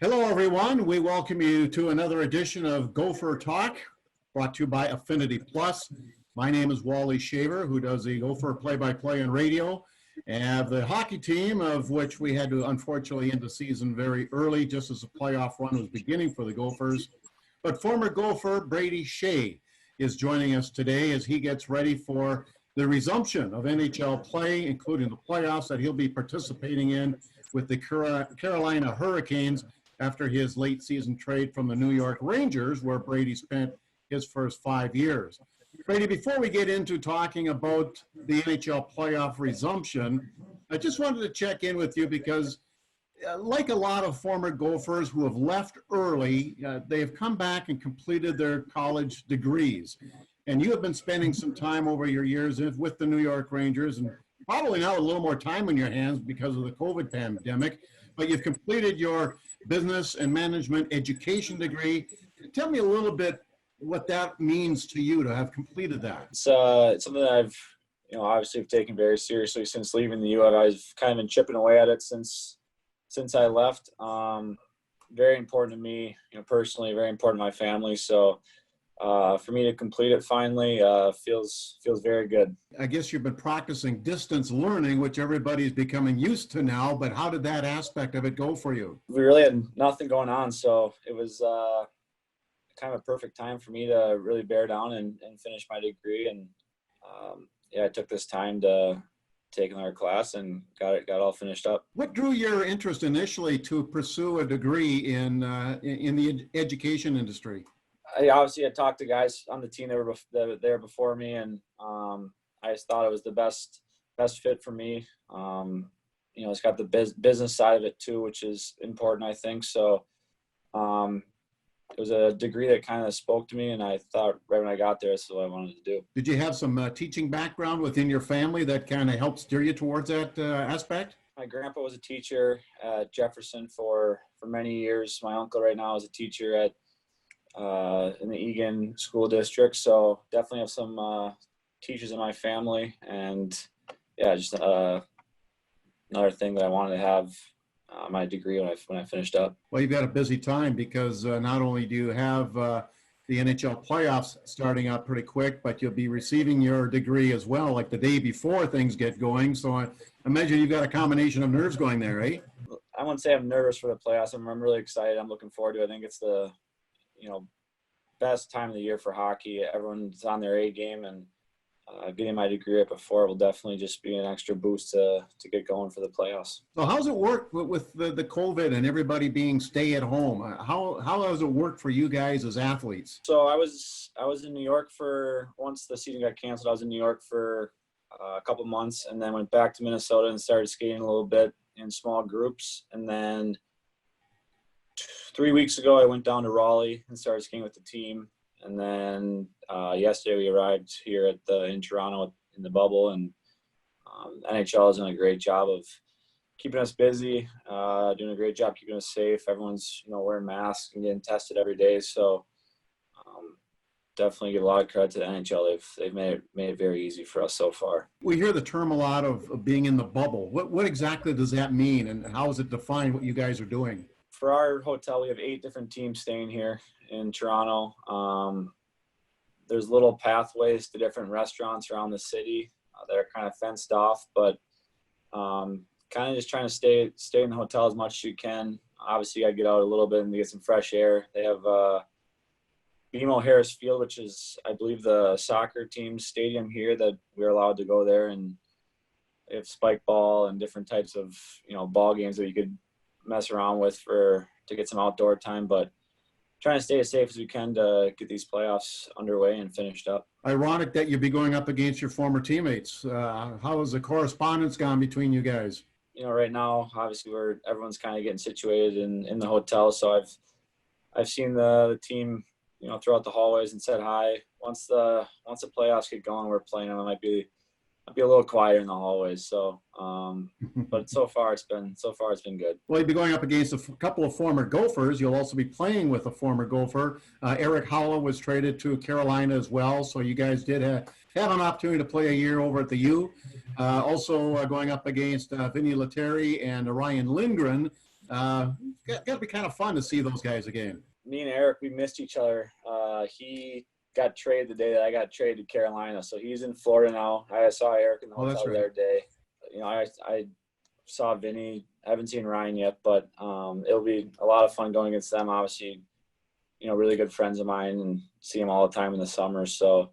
Hello, everyone. We welcome you to another edition of Gopher Talk, brought to you by Affinity Plus. My name is Wally Shaver, who does the Gopher play-by-play on radio, and the hockey team, of which we had to unfortunately end the season very early, just as the playoff run was beginning for the Gophers. But former Gopher Brady Skjei is joining us today as he gets ready for the resumption of NHL play, including the playoffs that he'll be participating in with the Carolina Hurricanes after his late season trade from the New York Rangers, where Brady spent his first 5 years. Brady, before we get into talking about the NHL playoff resumption, I just wanted to check in with you because like a lot of former Gophers who have left early, they have come back and completed their college degrees. And you have been spending some time over your years with the New York Rangers, and probably now a little more time on your hands because of the COVID pandemic, but you've completed your business and management education degree. Tell me a little bit what that means to you to have completed that. It's something that I've, obviously have taken very seriously since leaving the U. I've kind of been chipping away at it since I left. Very important to me, personally, very important to my family. So for me to complete it finally feels very good. I guess you've been practicing distance learning, which everybody's becoming used to now, but how did that aspect of it go for you? We really had nothing going on, so it was kind of a perfect time for me to really bear down and finish my degree. And I took this time to take another class and got all finished up. What drew your interest initially to pursue a degree in the education industry? I obviously had talked to guys on the team that were there before me, and I just thought it was the best fit for me. It's got the business side of it too, which is important, I think. So it was a degree that kind of spoke to me, and I thought right when I got there, that's what I wanted to do. Did you have some teaching background within your family that kind of helped steer you towards that aspect? My grandpa was a teacher at Jefferson for many years. My uncle right now is a teacher at in the Egan School District, so definitely have some teachers in my family, and just another thing that I wanted to have my degree when I finished up. Well, you've got a busy time because not only do you have the NHL playoffs starting out pretty quick, but you'll be receiving your degree as well, like the day before things get going. So I imagine you've got a combination of nerves going there, right? I wouldn't say I'm nervous for the playoffs. I'm really excited. I'm looking forward to it. I think it's the best time of the year for hockey. Everyone's on their A game, and getting my degree right before will definitely just be an extra boost to get going for the playoffs. So how's it work with the COVID and everybody being stay at home? How has it worked for you guys as athletes? So I was in New York for, once the season got canceled, I was in New York for a couple months, and then went back to Minnesota and started skating a little bit in small groups. And then 3 weeks ago, I went down to Raleigh and started skiing with the team. And then yesterday we arrived here in Toronto in the bubble, and NHL has done a great job of keeping us busy, doing a great job keeping us safe. Everyone's wearing masks and getting tested every day. So definitely give a lot of credit to the NHL. They've made it very easy for us so far. We hear the term a lot of being in the bubble. What exactly does that mean, and how is it defined what you guys are doing? For our hotel, we have 8 different teams staying here in Toronto. There's little pathways to different restaurants around the city that are kind of fenced off, but kind of just trying to stay in the hotel as much as you can. Obviously, you got to get out a little bit and get some fresh air. They have BMO Harris Field, which is, I believe, the soccer team's stadium here, that we're allowed to go there, and they have spike ball and different types of ball games that you could mess around with to get some outdoor time, but trying to stay as safe as we can to get these playoffs underway and finished up. Ironic that you'd be going up against your former teammates. How has the correspondence gone between you guys? Right now, obviously, everyone's kind of getting situated in the hotel, so I've seen the team, throughout the hallways and said hi. Once the playoffs get going, we're playing them. It might be a little quieter in the hallways. So, but so far it's been good. Well, you'll be going up against a couple of former Gophers. You'll also be playing with a former Gopher. Eric Howell was traded to Carolina as well. So you guys did have an opportunity to play a year over at the U. Also going up against Vinny Lettieri and Ryan Lindgren, Got to be kind of fun to see those guys again. Me and Eric, we missed each other. He got traded the day that I got traded to Carolina, so he's in Florida now. I saw Eric in the hotel the other day. I saw Vinny. I haven't seen Ryan yet, but it'll be a lot of fun going against them. Obviously, really good friends of mine, and see them all the time in the summer. So,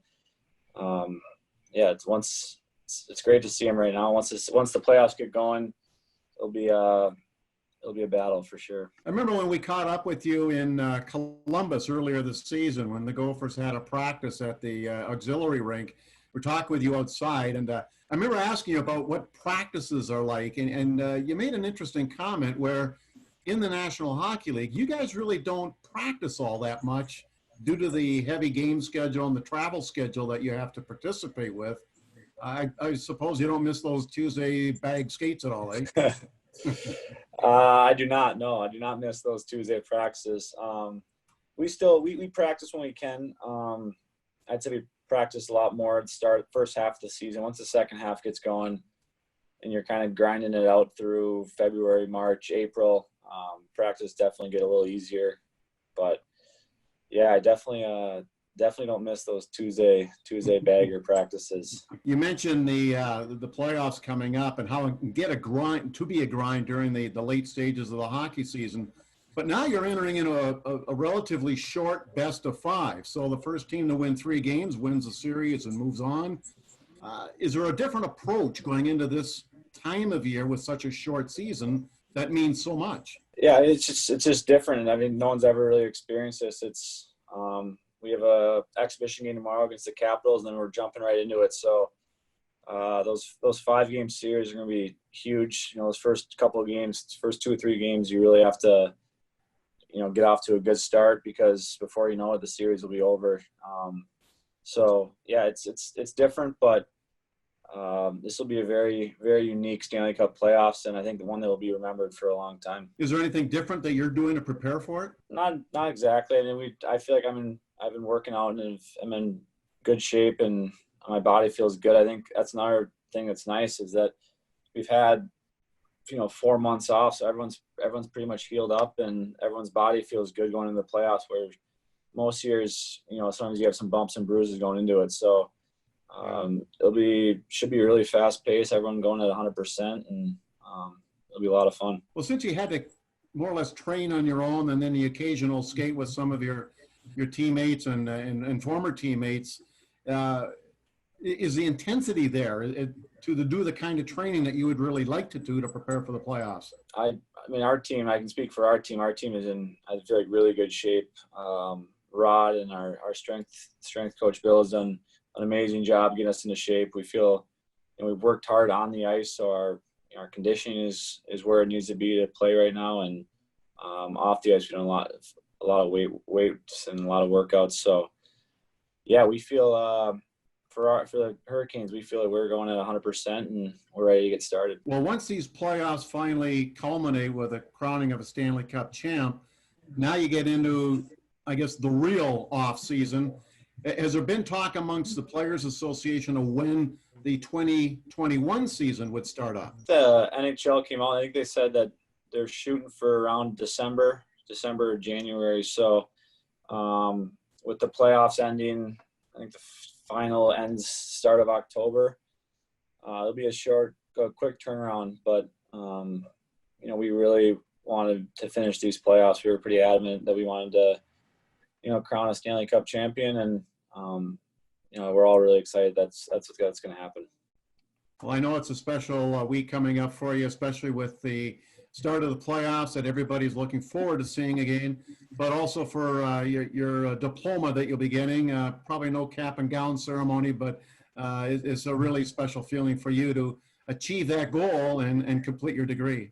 it's great to see them right now. Once the playoffs get going, it'll be a battle for sure. I remember when we caught up with you in Columbus earlier this season when the Gophers had a practice at the auxiliary rink. We're talking with you outside, and I remember asking you about what practices are like, and you made an interesting comment where in the National Hockey League, you guys really don't practice all that much due to the heavy game schedule and the travel schedule that you have to participate with. I suppose you don't miss those Tuesday bag skates at all, eh? I do not. No, I do not miss those Tuesday practices. We practice when we can. I'd say we practice a lot more at the first half of the season. Once the second half gets going and you're kind of grinding it out through February, March, April, practice definitely get a little easier. But yeah, I definitely don't miss those Tuesday bagger practices. You mentioned the playoffs coming up and how it can be a grind during the late stages of the hockey season. But now you're entering into a relatively short best of 5. So the first team to win 3 games wins the series and moves on. Is there a different approach going into this time of year with such a short season that means so much? Yeah, it's just different. I mean, no one's ever really experienced this. It's we have a exhibition game tomorrow against the Capitals, and then we're jumping right into it. So those 5-game series are going to be huge. Those first couple of games, first 2 or 3 games, you really have to, get off to a good start because before you know it, the series will be over. So yeah, it's different, but this will be a very, very unique Stanley Cup playoffs, and I think the one that will be remembered for a long time. Is there anything different that you're doing to prepare for it? Not exactly. I mean, I feel like I've been working out and I'm in good shape and my body feels good. I think that's another thing that's nice is that we've had 4 months off, so everyone's pretty much healed up and everyone's body feels good going into the playoffs. Where most years, sometimes you have some bumps and bruises going into it. So should be really fast paced. Everyone going at 100%, and it'll be a lot of fun. Well, since you had to more or less train on your own, and then the occasional skate with some of your teammates and former teammates, is the intensity there to do the kind of training that you would really like to do to prepare for the playoffs? I mean, our team. I can speak for our team. Our team is in, I feel like, really good shape. Rod and our strength coach Bill has done an amazing job getting us into shape. We feel, we've worked hard on the ice, so our conditioning is where it needs to be to play right now. And off the ice, we've done a lot of weights and a lot of workouts. So yeah, we feel for the Hurricanes, we feel like we're going at 100% and we're ready to get started. Well, once these playoffs finally culminate with a crowning of a Stanley Cup champ, now you get into, I guess, the real off season. Has there been talk amongst the Players Association of when the 2021 season would start up? The NHL came out. I think they said that they're shooting for around December or January. So with the playoffs ending, I think the final ends start of October. It'll be a quick turnaround, but we really wanted to finish these playoffs. We were pretty adamant that we wanted to, crown a Stanley Cup champion, and we're all really excited. That's going to happen. Well, I know it's a special week coming up for you, especially with the start of the playoffs that everybody's looking forward to seeing again, but also for your diploma that you'll be getting. Probably no cap and gown ceremony, but it's a really special feeling for you to achieve that goal and complete your degree.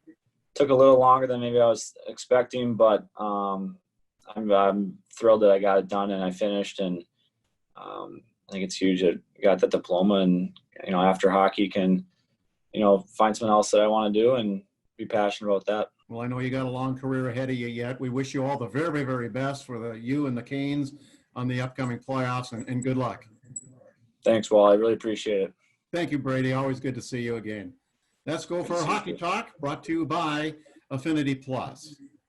Took a little longer than maybe I was expecting, but I'm thrilled that I got it done and I finished, and I think it's huge that I got that diploma, and after hockey can find something else that I want to do and be passionate about that. Well, I know you got a long career ahead of you yet. We wish you all the very, very, very best for you and the Canes on the upcoming playoffs, and good luck. Thanks, Wally. I really appreciate it. Thank you, Brady. Always good to see you again. Let's go for Hockey Talk, brought to you by Affinity Plus.